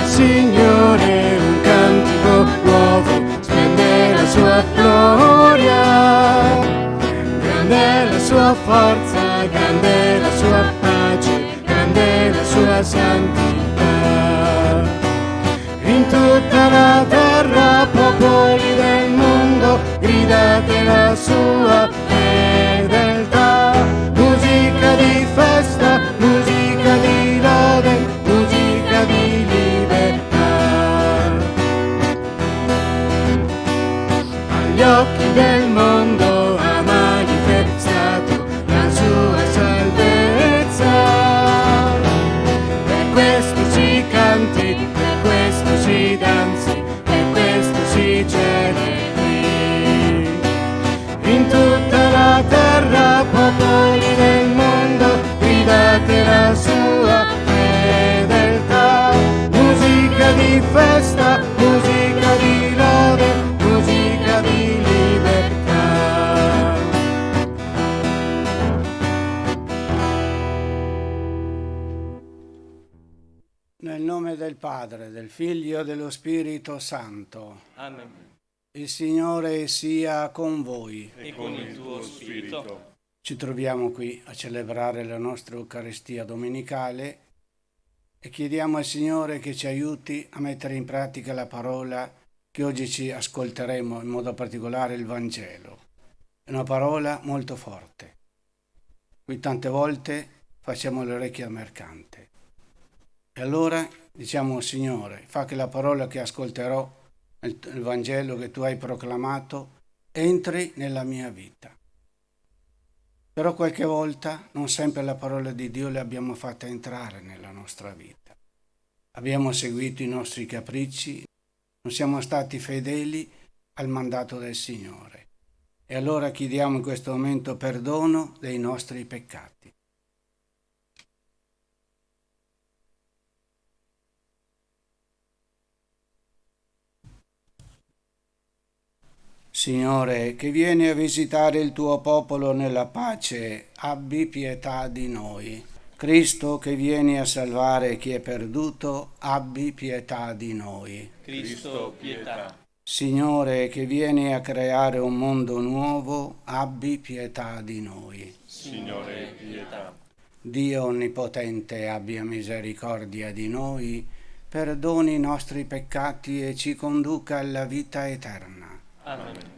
Signore, un cantico nuovo spende la sua gloria. Grande è la sua forza, grande è la sua pace, grande è la sua santità. In tutta la terra, popoli del mondo, gridate la sua fedeltà. Musica di festa, musica di lode, musica di libertà. Agli occhi del mondo ha manifestato la sua salvezza. Per questo si canti, per questo si danzi, per questo si celebri. In tutta la terra, popoli del mondo, gridate la sua fedeltà. Musica di festa, musica di lode, musica di libertà. Nel nome del Padre, del Figlio e dello Spirito Santo. Amen. Il Signore sia con voi. E con il tuo spirito. Ci troviamo qui a celebrare la nostra Eucaristia domenicale e chiediamo al Signore che ci aiuti a mettere in pratica la parola che oggi ci ascolteremo, in modo particolare il Vangelo. È una parola molto forte. Qui tante volte facciamo le orecchie al mercante. E allora diciamo, Signore, fa che la parola che ascolterò, il Vangelo che tu hai proclamato, entri nella mia vita. Però qualche volta non sempre la parola di Dio l'abbiamo fatta entrare nella nostra vita. Abbiamo seguito i nostri capricci, non siamo stati fedeli al mandato del Signore. E allora chiediamo in questo momento perdono dei nostri peccati. Signore, che vieni a visitare il tuo popolo nella pace, abbi pietà di noi. Cristo, che vieni a salvare chi è perduto, abbi pietà di noi. Cristo, pietà. Signore, che vieni a creare un mondo nuovo, abbi pietà di noi. Signore, pietà. Dio Onnipotente, abbia misericordia di noi, perdoni i nostri peccati e ci conduca alla vita eterna. Amen.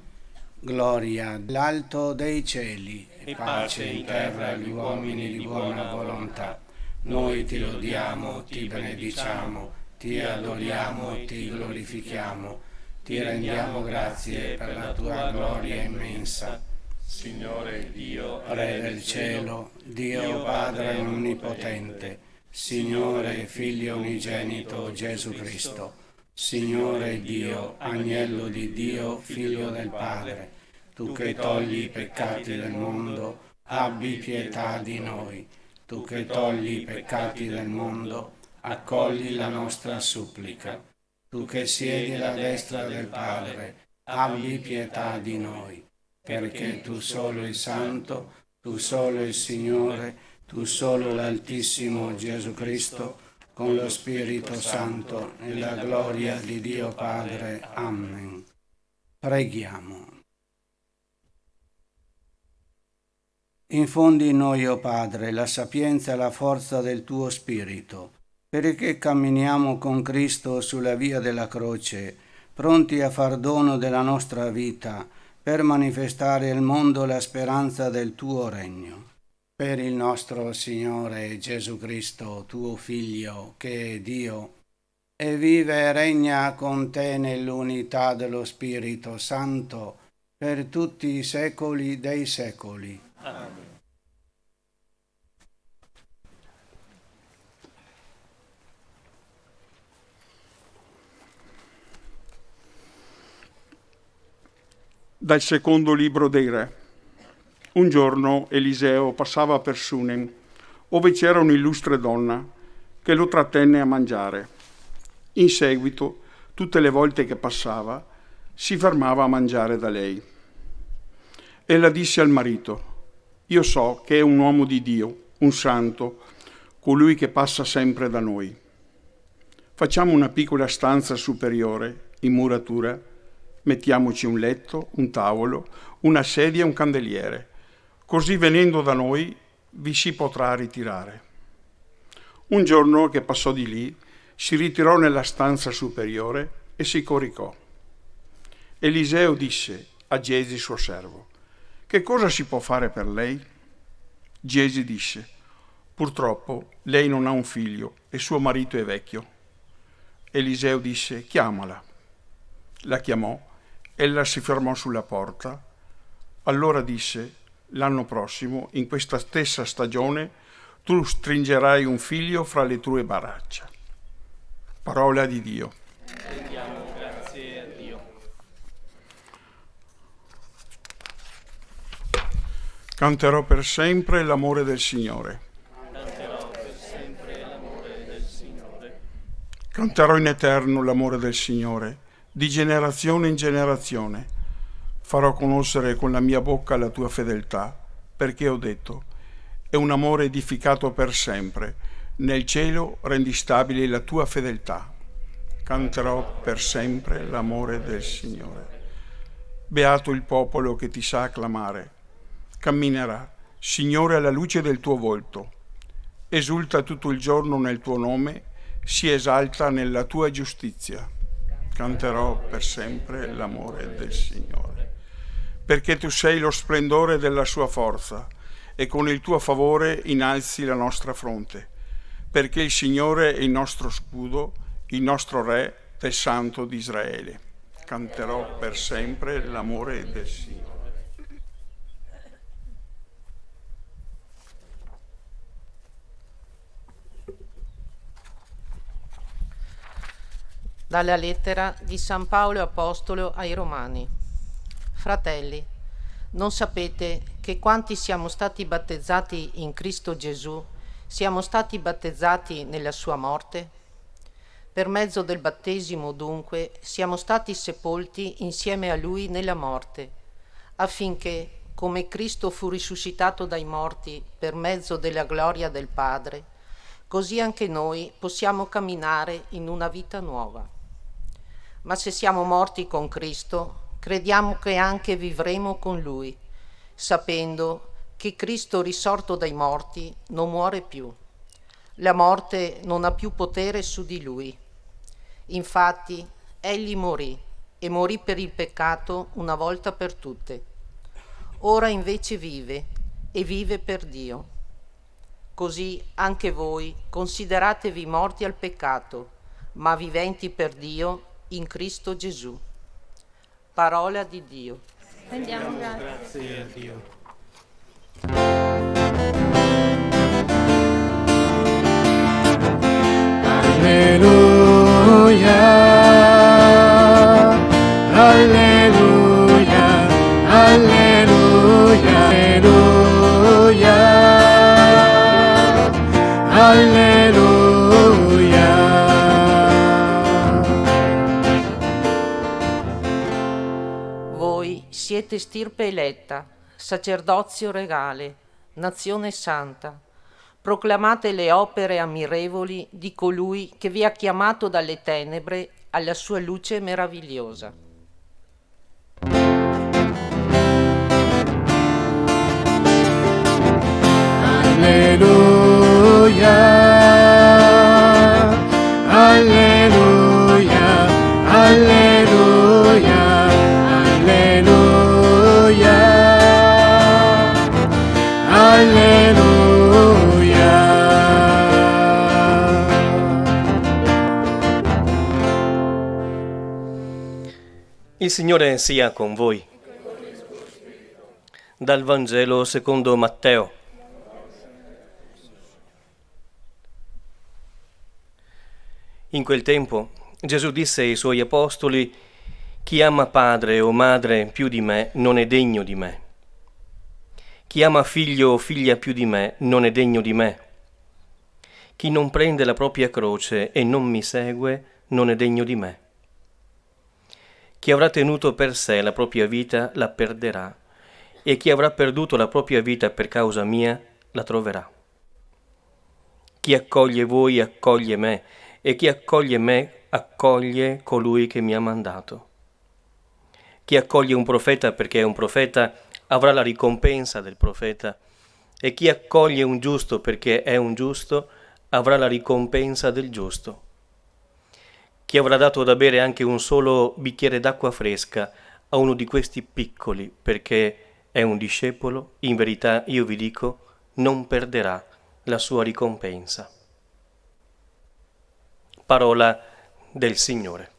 Gloria all'alto dei cieli E pace in terra agli uomini di buona volontà. Noi ti lodiamo, ti benediciamo, ti adoriamo e ti glorifichiamo. Ti rendiamo grazie per la tua gloria immensa. Signore Dio, Re del cielo, Dio Padre Onnipotente, Signore Figlio Unigenito Gesù Cristo, Signore Dio, Agnello di Dio, Figlio del Padre, tu che togli i peccati del mondo, abbi pietà di noi. Tu che togli i peccati del mondo, accogli la nostra supplica. Tu che siedi alla destra del Padre, abbi pietà di noi. Perché tu solo il Santo, tu solo il Signore, tu solo l'Altissimo Gesù Cristo, con lo Spirito Santo, nella gloria di Dio Padre. Amen. Preghiamo. Infondi in noi, o Padre, la sapienza e la forza del tuo Spirito, perché camminiamo con Cristo sulla via della croce, pronti a far dono della nostra vita, per manifestare al mondo la speranza del tuo regno. Per il nostro Signore Gesù Cristo, tuo Figlio, che è Dio, e vive e regna con te nell'unità dello Spirito Santo, per tutti i secoli dei secoli. Amen. Dal secondo libro dei Re. Un giorno Eliseo passava per Sunem, ove c'era un'illustre donna che lo trattenne a mangiare. In seguito, tutte le volte che passava, si fermava a mangiare da lei. Ella disse al marito: «Io so che è un uomo di Dio, un santo, colui che passa sempre da noi. Facciamo una piccola stanza superiore, in muratura, mettiamoci un letto, un tavolo, una sedia e un candeliere. Così venendo da noi vi si potrà ritirare. Un giorno che passò di lì, si ritirò nella stanza superiore e si coricò. Eliseo disse a Gesi suo servo: «Che cosa si può fare per lei?» Gesi disse: «Purtroppo lei non ha un figlio e suo marito è vecchio». Eliseo disse: «Chiamala». La chiamò, ella si fermò sulla porta. Allora disse: «L'anno prossimo, in questa stessa stagione, tu stringerai un figlio fra le tue braccia». Parola di Dio. Rendiamo grazie a Dio. Canterò per sempre l'amore del Signore. Canterò per sempre l'amore del Signore. Canterò in eterno l'amore del Signore, di generazione in generazione. Farò conoscere con la mia bocca la tua fedeltà, perché ho detto: è un amore edificato per sempre. Nel cielo rendi stabile la tua fedeltà. Canterò per sempre l'amore del Signore. Beato il popolo che ti sa acclamare. Camminerà, Signore, alla luce del tuo volto. Esulta tutto il giorno nel tuo nome, si esalta nella tua giustizia. Canterò per sempre l'amore del Signore. Perché tu sei lo splendore della sua forza e con il tuo favore innalzi la nostra fronte. Perché il Signore è il nostro scudo, il nostro Re del Santo di Israele. Canterò per sempre l'amore del Signore. Dalla lettera di San Paolo Apostolo ai Romani. Fratelli, non sapete che quanti siamo stati battezzati in Cristo Gesù, siamo stati battezzati nella sua morte? Per mezzo del battesimo, dunque, siamo stati sepolti insieme a Lui nella morte, affinché, come Cristo fu risuscitato dai morti per mezzo della gloria del Padre, così anche noi possiamo camminare in una vita nuova. Ma se siamo morti con Cristo, crediamo che anche vivremo con Lui, sapendo che Cristo risorto dai morti non muore più. La morte non ha più potere su di Lui. Infatti, Egli morì e morì per il peccato una volta per tutte. Ora invece vive e vive per Dio. Così anche voi consideratevi morti al peccato, ma viventi per Dio in Cristo Gesù. Parola di Dio. Rendiamo Grazie a Dio. Alleluia, alleluia, alleluia, alleluia, alleluia. Voi siete stirpe eletta, sacerdozio regale, nazione santa. Proclamate le opere ammirevoli di colui che vi ha chiamato dalle tenebre alla sua luce meravigliosa. Alleluia, alleluia, alleluia, alleluia, alleluia. Il Signore sia con voi. Dal Vangelo secondo Matteo. In quel tempo Gesù disse ai suoi apostoli: «Chi ama padre o madre più di me non è degno di me. Chi ama figlio o figlia più di me non è degno di me. Chi non prende la propria croce e non mi segue non è degno di me. Chi avrà tenuto per sé la propria vita la perderà, e chi avrà perduto la propria vita per causa mia la troverà. Chi accoglie voi accoglie me, e chi accoglie me accoglie colui che mi ha mandato. Chi accoglie un profeta perché è un profeta avrà la ricompensa del profeta, e chi accoglie un giusto perché è un giusto avrà la ricompensa del giusto. Chi avrà dato da bere anche un solo bicchiere d'acqua fresca a uno di questi piccoli perché è un discepolo, in verità io vi dico, non perderà la sua ricompensa. Parola del Signore.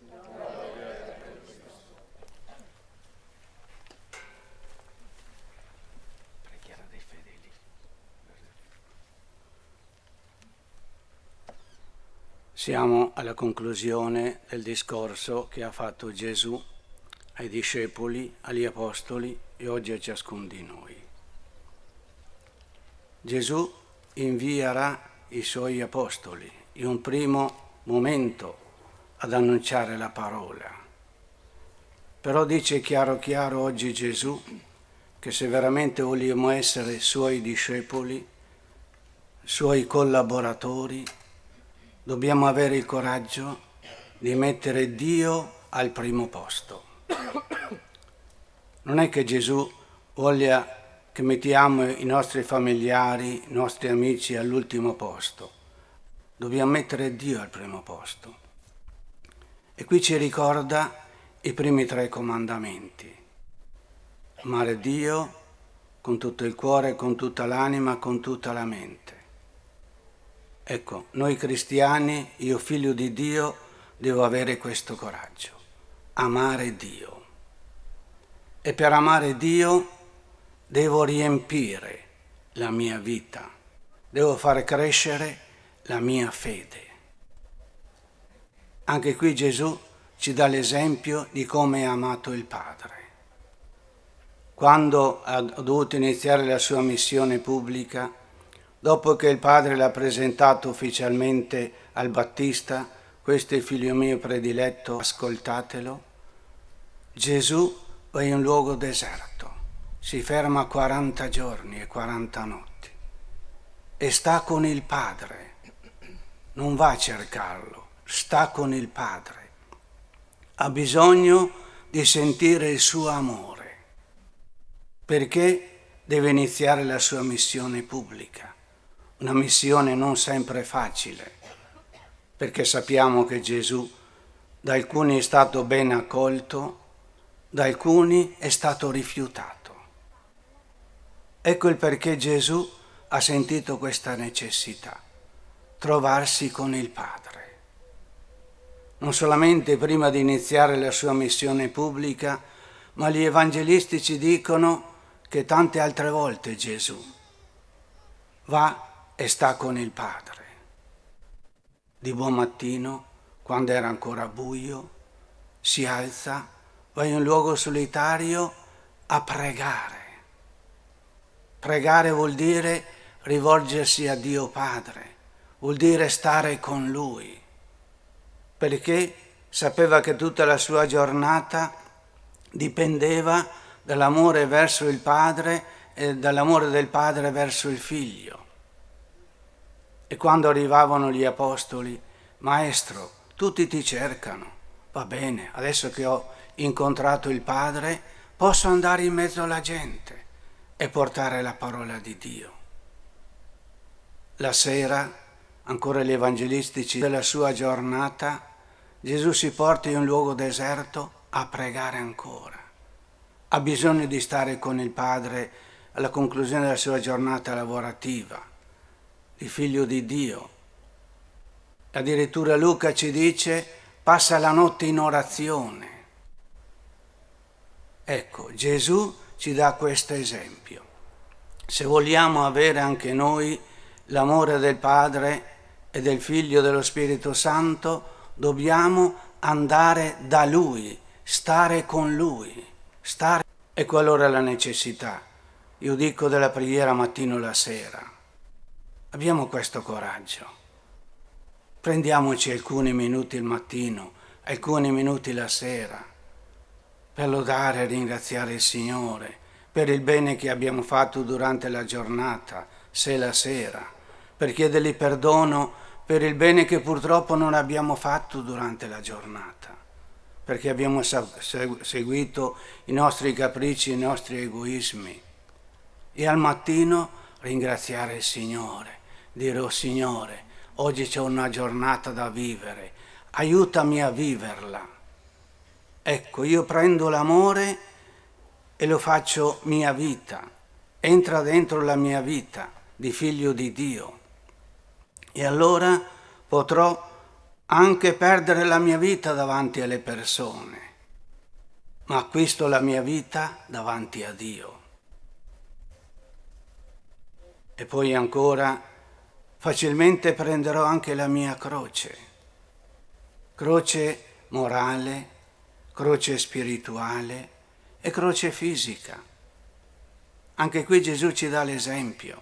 Siamo alla conclusione del discorso che ha fatto Gesù ai discepoli, agli apostoli e oggi a ciascuno di noi. Gesù invierà i suoi apostoli in un primo momento ad annunciare la parola. Però dice chiaro oggi Gesù che se veramente vogliamo essere suoi discepoli, suoi collaboratori, dobbiamo avere il coraggio di mettere Dio al primo posto. Non è che Gesù voglia che mettiamo i nostri familiari, i nostri amici all'ultimo posto. Dobbiamo mettere Dio al primo posto. E qui ci ricorda i primi 3 comandamenti. Amare Dio con tutto il cuore, con tutta l'anima, con tutta la mente. Ecco, noi cristiani, io figlio di Dio, devo avere questo coraggio, amare Dio. E per amare Dio devo riempire la mia vita, devo far crescere la mia fede. Anche qui Gesù ci dà l'esempio di come ha amato il Padre. Quando ha dovuto iniziare la sua missione pubblica, dopo che il Padre l'ha presentato ufficialmente al Battista, questo è il figlio mio prediletto, ascoltatelo, Gesù va in un luogo deserto, si ferma 40 giorni e 40 notti e sta con il Padre, non va a cercarlo, sta con il Padre, ha bisogno di sentire il suo amore, perché deve iniziare la sua missione pubblica. Una missione non sempre facile, perché sappiamo che Gesù da alcuni è stato ben accolto, da alcuni è stato rifiutato. Ecco il perché Gesù ha sentito questa necessità, trovarsi con il Padre. Non solamente prima di iniziare la sua missione pubblica, ma gli evangelisti ci dicono che tante altre volte Gesù va e sta con il Padre. Di buon mattino, quando era ancora buio, si alza, va in un luogo solitario a pregare. Pregare vuol dire rivolgersi a Dio Padre, vuol dire stare con Lui, perché sapeva che tutta la sua giornata dipendeva dall'amore verso il Padre e dall'amore del Padre verso il Figlio. E quando arrivavano gli apostoli, Maestro, tutti ti cercano, va bene, adesso che ho incontrato il Padre, posso andare in mezzo alla gente e portare la parola di Dio. La sera, ancora gli evangelistici della sua giornata, Gesù si porta in un luogo deserto a pregare ancora. Ha bisogno di stare con il Padre alla conclusione della sua giornata lavorativa, di figlio di Dio. Addirittura Luca ci dice, passa la notte in orazione. Ecco, Gesù ci dà questo esempio. Se vogliamo avere anche noi l'amore del Padre e del Figlio e dello Spirito Santo, dobbiamo andare da Lui, stare con Lui, stare. Ecco allora la necessità, io dico, della preghiera mattino e la sera. Abbiamo questo coraggio. Prendiamoci alcuni minuti il mattino, alcuni minuti la sera, per lodare e ringraziare il Signore, per il bene che abbiamo fatto durante la giornata, se la sera, per chiedergli perdono per il bene che purtroppo non abbiamo fatto durante la giornata, perché abbiamo seguito i nostri capricci, i nostri egoismi. E al mattino ringraziare il Signore, dire: oh Signore, oggi c'è una giornata da vivere, aiutami a viverla. Ecco, io prendo l'amore e lo faccio mia vita, entra dentro la mia vita di figlio di Dio. E allora potrò anche perdere la mia vita davanti alle persone, ma acquisto la mia vita davanti a Dio. E poi ancora, facilmente prenderò anche la mia croce morale, croce spirituale e croce fisica. Anche qui Gesù ci dà l'esempio.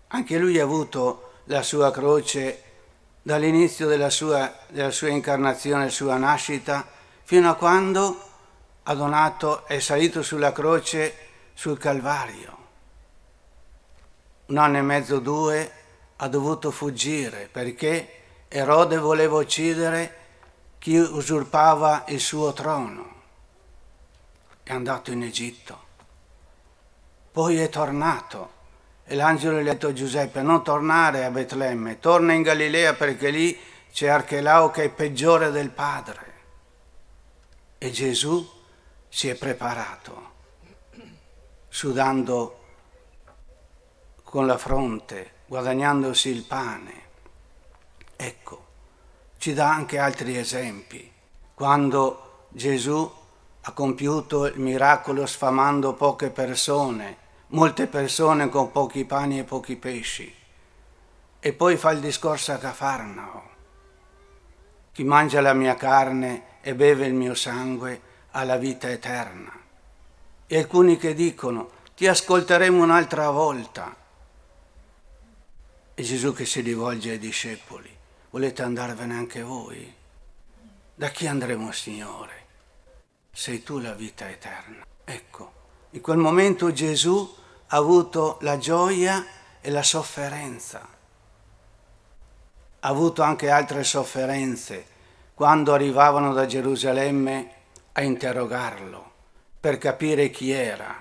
Anche lui ha avuto la sua croce dall'inizio della sua incarnazione, della sua nascita, fino a quando è salito sulla croce sul Calvario. 1 anno e mezzo, 2, ha dovuto fuggire perché Erode voleva uccidere chi usurpava il suo trono. È andato in Egitto. Poi è tornato e l'angelo gli ha detto a Giuseppe: non tornare a Betlemme, torna in Galilea perché lì c'è Archelao che è peggiore del padre. E Gesù si è preparato, sudando con la fronte, guadagnandosi il pane. Ecco, ci dà anche altri esempi. Quando Gesù ha compiuto il miracolo sfamando poche persone, molte persone con pochi pani e pochi pesci, e poi fa il discorso a Cafarnao: chi mangia la mia carne e beve il mio sangue ha la vita eterna. E alcuni che dicono: ti ascolteremo un'altra volta. E Gesù che si rivolge ai discepoli: volete andarvene anche voi? Da chi andremo, Signore? Sei tu la vita eterna. Ecco, in quel momento Gesù ha avuto la gioia e la sofferenza. Ha avuto anche altre sofferenze quando arrivavano da Gerusalemme a interrogarlo per capire chi era,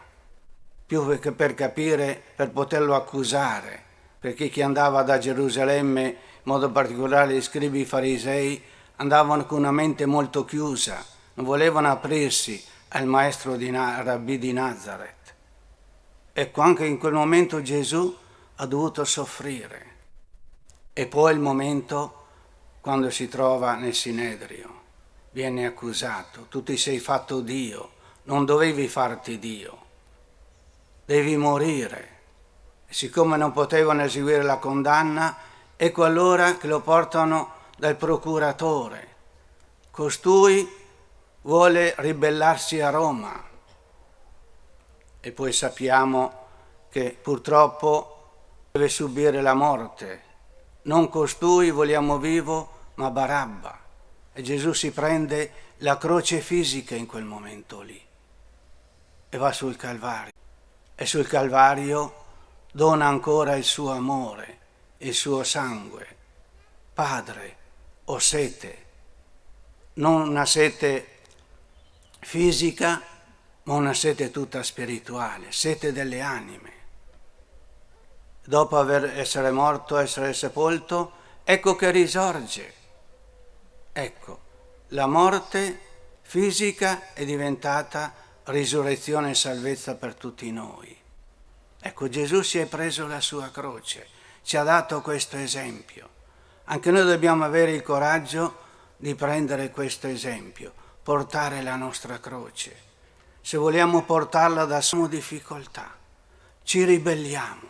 più che per capire, per poterlo accusare, perché chi andava da Gerusalemme, in modo particolare gli scribi farisei, andavano con una mente molto chiusa, non volevano aprirsi al maestro rabbì di Nazareth. Ecco, anche in quel momento Gesù ha dovuto soffrire. E poi il momento quando si trova nel Sinedrio, viene accusato: tu ti sei fatto Dio, non dovevi farti Dio, devi morire. E siccome non potevano eseguire la condanna, ecco allora che lo portano dal procuratore. Costui vuole ribellarsi a Roma. E poi sappiamo che purtroppo deve subire la morte. Non costui vogliamo vivo, ma Barabba. E Gesù si prende la croce fisica in quel momento lì e va sul Calvario. E sul Calvario dona ancora il suo amore, il suo sangue. Padre, ho sete, non una sete fisica, ma una sete tutta spirituale, sete delle anime. Dopo essere morto, essere sepolto, ecco che risorge. Ecco, la morte fisica è diventata risurrezione e salvezza per tutti noi. Ecco, Gesù si è preso la sua croce, ci ha dato questo esempio. Anche noi dobbiamo avere il coraggio di prendere questo esempio, portare la nostra croce. Se vogliamo portarla da sola difficoltà, ci ribelliamo.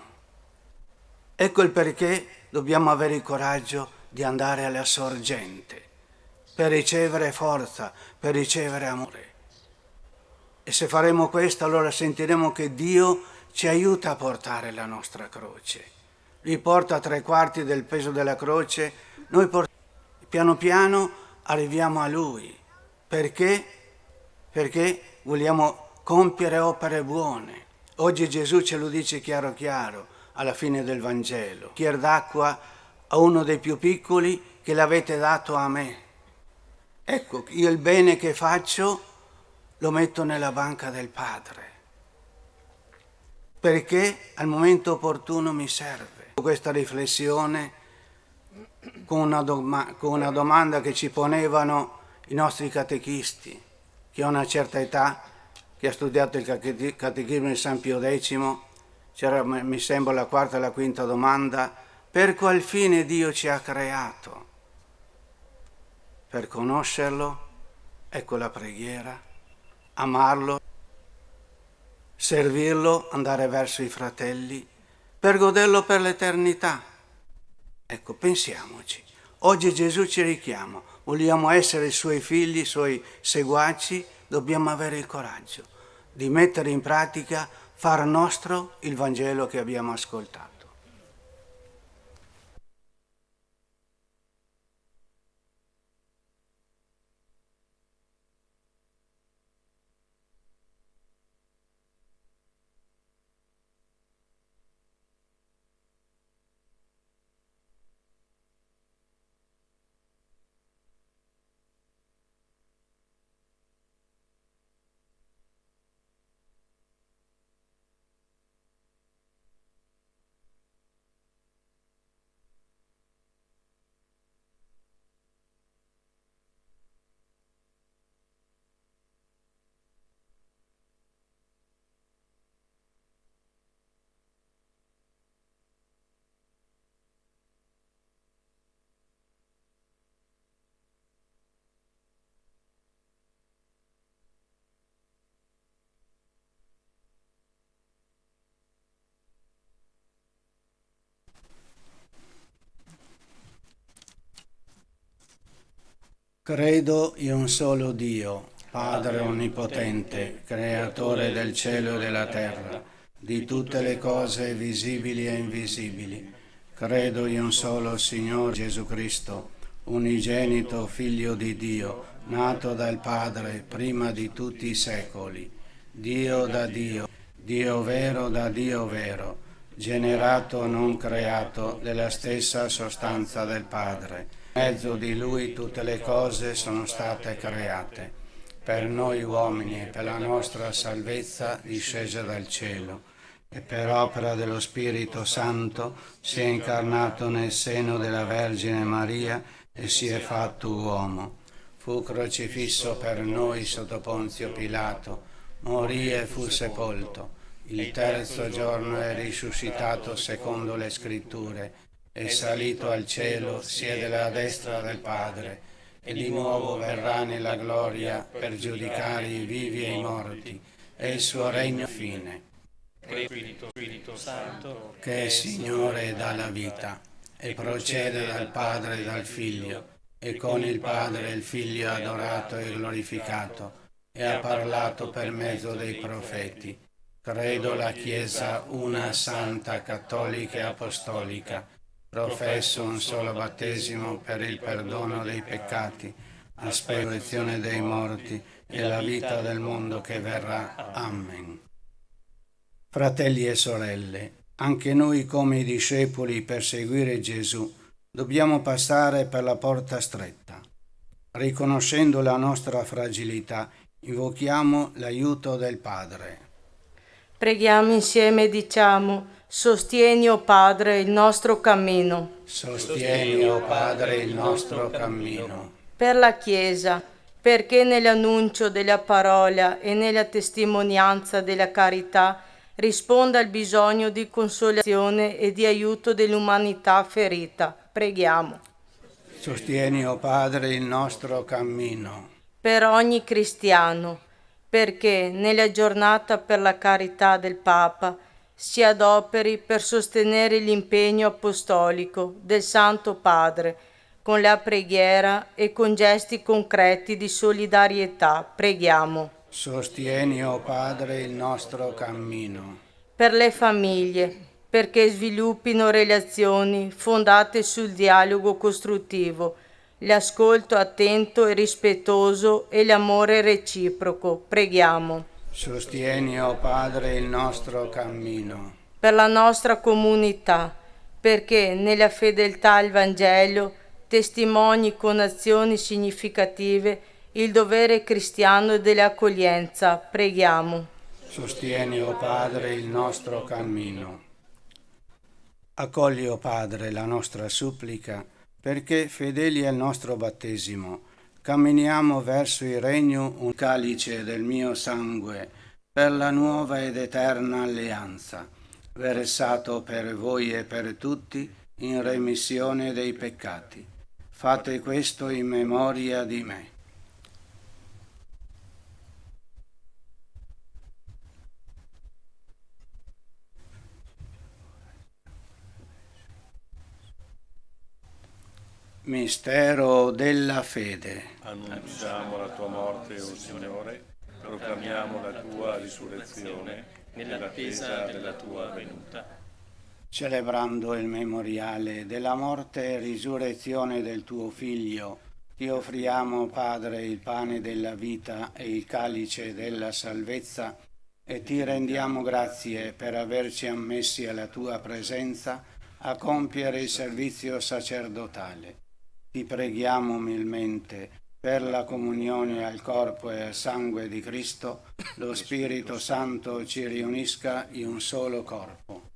Ecco il perché dobbiamo avere il coraggio di andare alla sorgente, per ricevere forza, per ricevere amore. E se faremo questo, allora sentiremo che Dio ci aiuta a portare la nostra croce. Lui porta 3/4 del peso della croce, noi piano piano arriviamo a Lui. Perché? Perché vogliamo compiere opere buone. Oggi Gesù ce lo dice chiaro chiaro alla fine del Vangelo. Bicchiere d'acqua a uno dei più piccoli che l'avete dato a me. Ecco, io il bene che faccio lo metto nella banca del Padre, perché al momento opportuno mi serve. Questa riflessione con una domanda che ci ponevano i nostri catechisti, che a una certa età, che ha studiato il catechismo di San Pio X, c'era, mi sembra, la quarta e la quinta domanda: per qual fine Dio ci ha creato? Per conoscerlo, ecco la preghiera, amarlo, servirlo, andare verso i fratelli, per goderlo per l'eternità. Ecco, pensiamoci. Oggi Gesù ci richiama, vogliamo essere i suoi figli, i suoi seguaci, dobbiamo avere il coraggio di mettere in pratica, far nostro il Vangelo che abbiamo ascoltato. Credo in un solo Dio, Padre Onnipotente, Creatore del cielo e della terra, di tutte le cose visibili e invisibili. Credo in un solo Signore Gesù Cristo, unigenito Figlio di Dio, nato dal Padre prima di tutti i secoli, Dio da Dio, Dio vero da Dio vero, generato non creato della stessa sostanza del Padre. In mezzo di Lui tutte le cose sono state create. Per noi uomini e per la nostra salvezza discese dal cielo, e per opera dello Spirito Santo si è incarnato nel seno della Vergine Maria e si è fatto uomo. Fu crocifisso per noi sotto Ponzio Pilato, morì e fu sepolto. Il terzo giorno è risuscitato secondo le Scritture, è salito al cielo, siede alla destra del Padre, e di nuovo verrà nella gloria per giudicare i vivi e i morti, e il suo regno fine. Spirito Santo, Che è Signore e dà la vita, e procede dal Padre e dal Figlio, e con il Padre e il Figlio è adorato e glorificato, e ha parlato per mezzo dei profeti. Credo la Chiesa una, santa, cattolica e apostolica. Professo un solo battesimo per il perdono dei peccati, aspettazione dei morti e la vita del mondo che verrà. Amen. Fratelli e sorelle, anche noi come i discepoli per seguire Gesù dobbiamo passare per la porta stretta. Riconoscendo la nostra fragilità, invochiamo l'aiuto del Padre. Preghiamo insieme e diciamo: sostieni, o Padre, il nostro cammino. Sostieni, o Padre, il nostro cammino. Per la Chiesa, perché nell'annuncio della parola e nella testimonianza della carità risponda al bisogno di consolazione e di aiuto dell'umanità ferita. Preghiamo. Sostieni, o Padre, il nostro cammino. Per ogni cristiano, perché nella giornata per la carità del Papa si adoperi per sostenere l'impegno apostolico del Santo Padre con la preghiera e con gesti concreti di solidarietà. Preghiamo. Sostieni, o Padre, il nostro cammino. Per le famiglie, perché sviluppino relazioni fondate sul dialogo costruttivo, l'ascolto attento e rispettoso e l'amore reciproco. Preghiamo. Sostieni, o Padre, il nostro cammino. Per la nostra comunità, perché nella fedeltà al Vangelo testimoni con azioni significative il dovere cristiano dell'accoglienza. Preghiamo. Sostieni, o Padre, il nostro cammino. Accogli, o Padre, la nostra supplica, perché, fedeli al nostro battesimo, camminiamo verso il regno un calice del mio sangue per la nuova ed eterna alleanza, versato per voi e per tutti in remissione dei peccati. Fate questo in memoria di me. Mistero della fede. Annunciamo la tua morte, o Signore, proclamiamo la tua risurrezione nell'attesa della tua venuta. Celebrando il memoriale della morte e risurrezione del tuo Figlio, ti offriamo, Padre, il pane della vita e il calice della salvezza e ti rendiamo grazie per averci ammessi alla tua presenza a compiere il servizio sacerdotale. Ti preghiamo umilmente per la comunione al corpo e al sangue di Cristo, lo Spirito Santo ci riunisca in un solo corpo.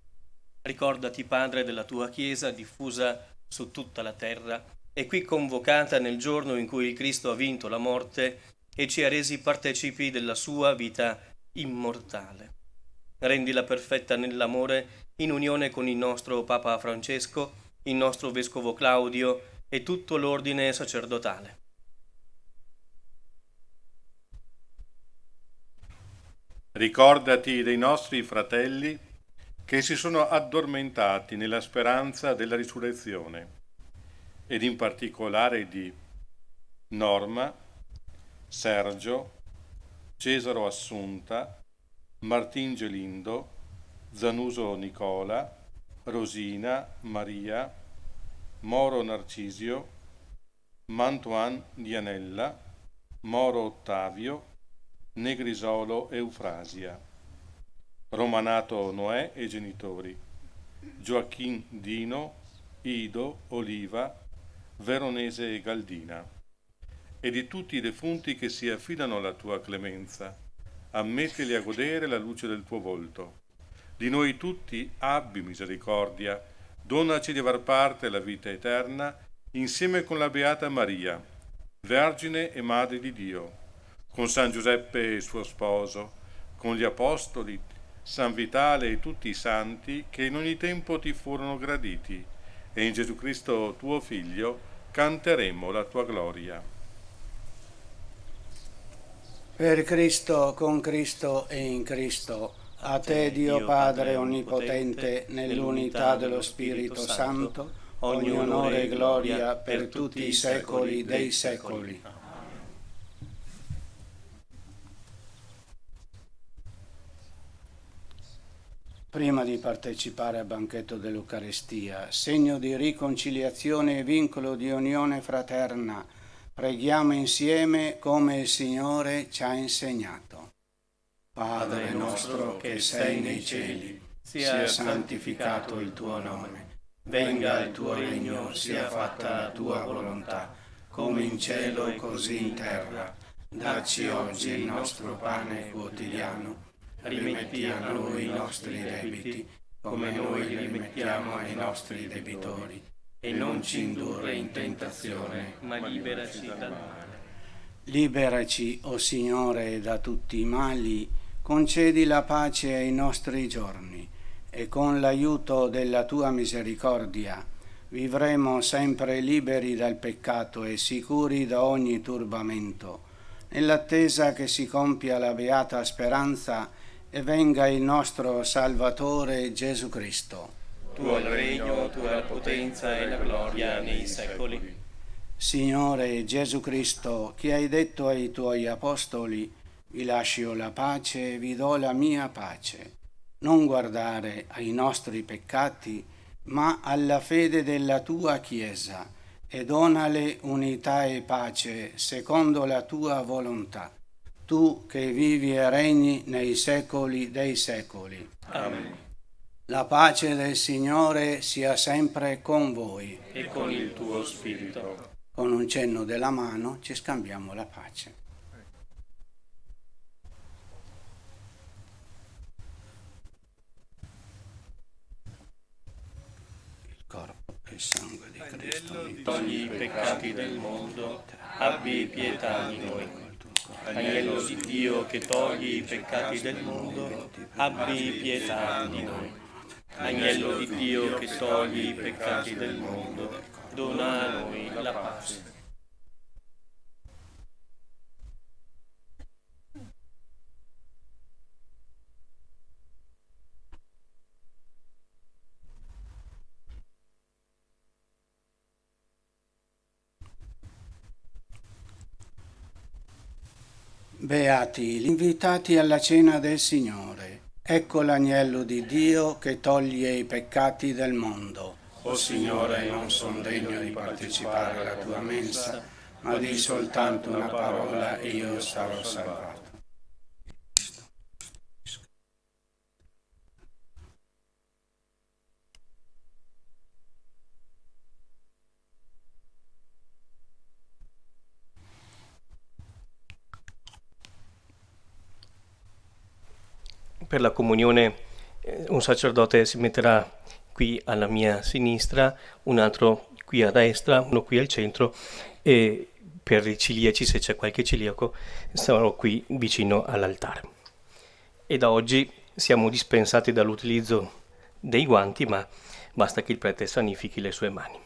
Ricordati, Padre, della tua Chiesa diffusa su tutta la terra e qui convocata nel giorno in cui il Cristo ha vinto la morte e ci ha resi partecipi della sua vita immortale. Rendila perfetta nell'amore in unione con il nostro Papa Francesco, il nostro Vescovo Claudio e tutto l'ordine sacerdotale. Ricordati dei nostri fratelli che si sono addormentati nella speranza della risurrezione, ed in particolare di Norma, Sergio, Cesaro Assunta, Martin Gelindo, Zanuso Nicola, Rosina Maria, Moro Narcisio, Mantuan Dianella, Moro Ottavio, Negrisolo Eufrasia, Romanato Noè e genitori, Gioacchino Dino, Ido, Oliva, Veronese e Galdina, e di tutti i defunti che si affidano alla tua clemenza. Ammettili a godere la luce del tuo volto. Di noi tutti abbi misericordia, donaci di aver parte alla vita eterna insieme con la Beata Maria, Vergine e Madre di Dio, con San Giuseppe suo sposo, con gli Apostoli, San Vitale e tutti i santi che in ogni tempo ti furono graditi, e in Gesù Cristo tuo Figlio canteremo la tua gloria. Per Cristo, con Cristo e in Cristo, a te Dio Padre Onnipotente, nell'unità dello Spirito Santo, ogni onore e gloria per tutti i secoli dei secoli. Prima di partecipare al banchetto dell'Eucaristia, segno di riconciliazione e vincolo di unione fraterna, preghiamo insieme come il Signore ci ha insegnato. Padre nostro che sei nei cieli, sia santificato il tuo nome. Venga il tuo regno, sia fatta la tua volontà, come in cielo così in terra. Dacci oggi il nostro pane quotidiano. Rimetti a noi i nostri debiti, come noi li rimettiamo ai nostri debitori. E non ci indurre in tentazione, ma liberaci dal male. Liberaci, o Signore, da tutti i mali, concedi la pace ai nostri giorni, e con l'aiuto della tua misericordia vivremo sempre liberi dal peccato e sicuri da ogni turbamento, nell'attesa che si compia la beata speranza e venga il nostro Salvatore Gesù Cristo. Tuo il regno, tua la potenza e la gloria nei secoli. Signore Gesù Cristo, che hai detto ai tuoi apostoli, vi lascio la pace e vi do la mia pace. Non guardare ai nostri peccati, ma alla fede della tua Chiesa, e donale unità e pace secondo la tua volontà. Tu che vivi e regni nei secoli dei secoli. Amen. La pace del Signore sia sempre con voi. E con il tuo spirito. Con un cenno della mano ci scambiamo la pace. Il corpo e il sangue di Cristo. Togli i peccati del mondo, abbi pietà di noi. Agnello di Dio che togli i peccati del mondo, abbi pietà di noi. Agnello di Dio che togli i peccati del mondo, dona a noi la pace. Beati gli invitati alla cena del Signore. Ecco l'agnello di Dio che toglie i peccati del mondo. O Signore, non sono degno di partecipare alla tua mensa, ma di soltanto una parola e io sarò salvato. Per la comunione un sacerdote si metterà qui alla mia sinistra, un altro qui a destra, uno qui al centro e per i celiaci, se c'è qualche celiaco, sarò qui vicino all'altare. E da oggi siamo dispensati dall'utilizzo dei guanti, ma basta che il prete sanifichi le sue mani.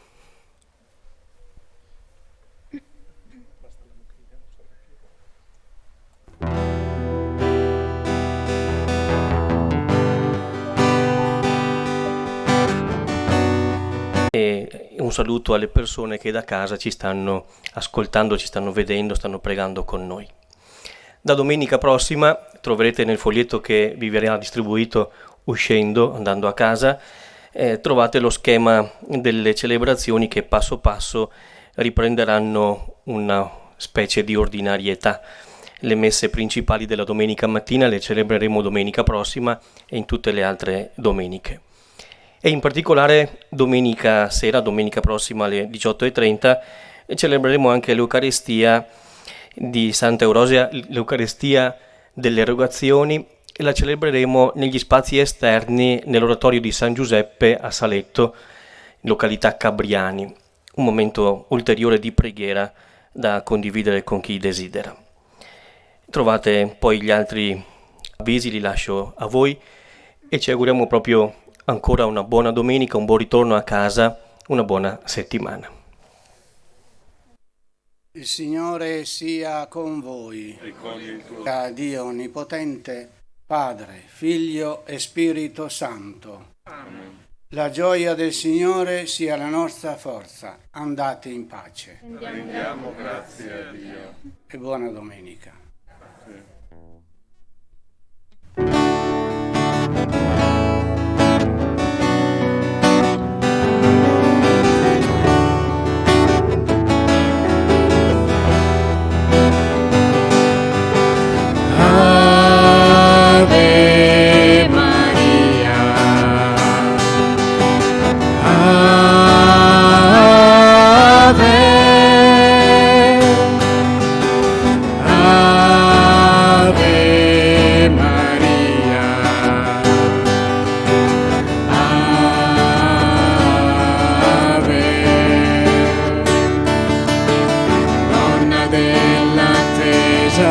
E un saluto alle persone che da casa ci stanno ascoltando, ci stanno vedendo, stanno pregando con noi. Da domenica prossima troverete nel foglietto che vi verrà distribuito uscendo, andando a casa, trovate lo schema delle celebrazioni che passo passo riprenderanno una specie di ordinarietà. Le messe principali della domenica mattina le celebreremo domenica prossima e in tutte le altre domeniche. E in particolare domenica sera, domenica prossima alle 18:30, celebreremo anche l'Eucaristia di Santa Eurosia, l'Eucaristia delle Erogazioni, e la celebreremo negli spazi esterni nell'oratorio di San Giuseppe a Saletto, località Cabriani, un momento ulteriore di preghiera da condividere con chi desidera. Trovate poi gli altri avvisi, li lascio a voi e ci auguriamo proprio ancora una buona domenica, un buon ritorno a casa, una buona settimana. Il Signore sia con voi. E con il tuo Da Dio Onnipotente, Padre, Figlio e Spirito Santo. Amen. La gioia del Signore sia la nostra forza. Andate in pace Rendiamo grazie a Dio. e buona domenica. Ave Maria, Ave, Ave Maria, Ave, donna dell'attesa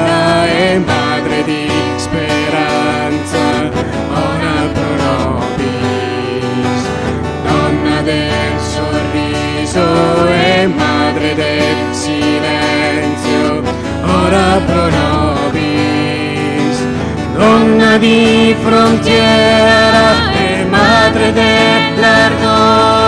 e madre di speranza, ora pro nobis, donna del sorriso e madre del silenzio, ora pro nobis, donna di frontiera e madre dell'ardore.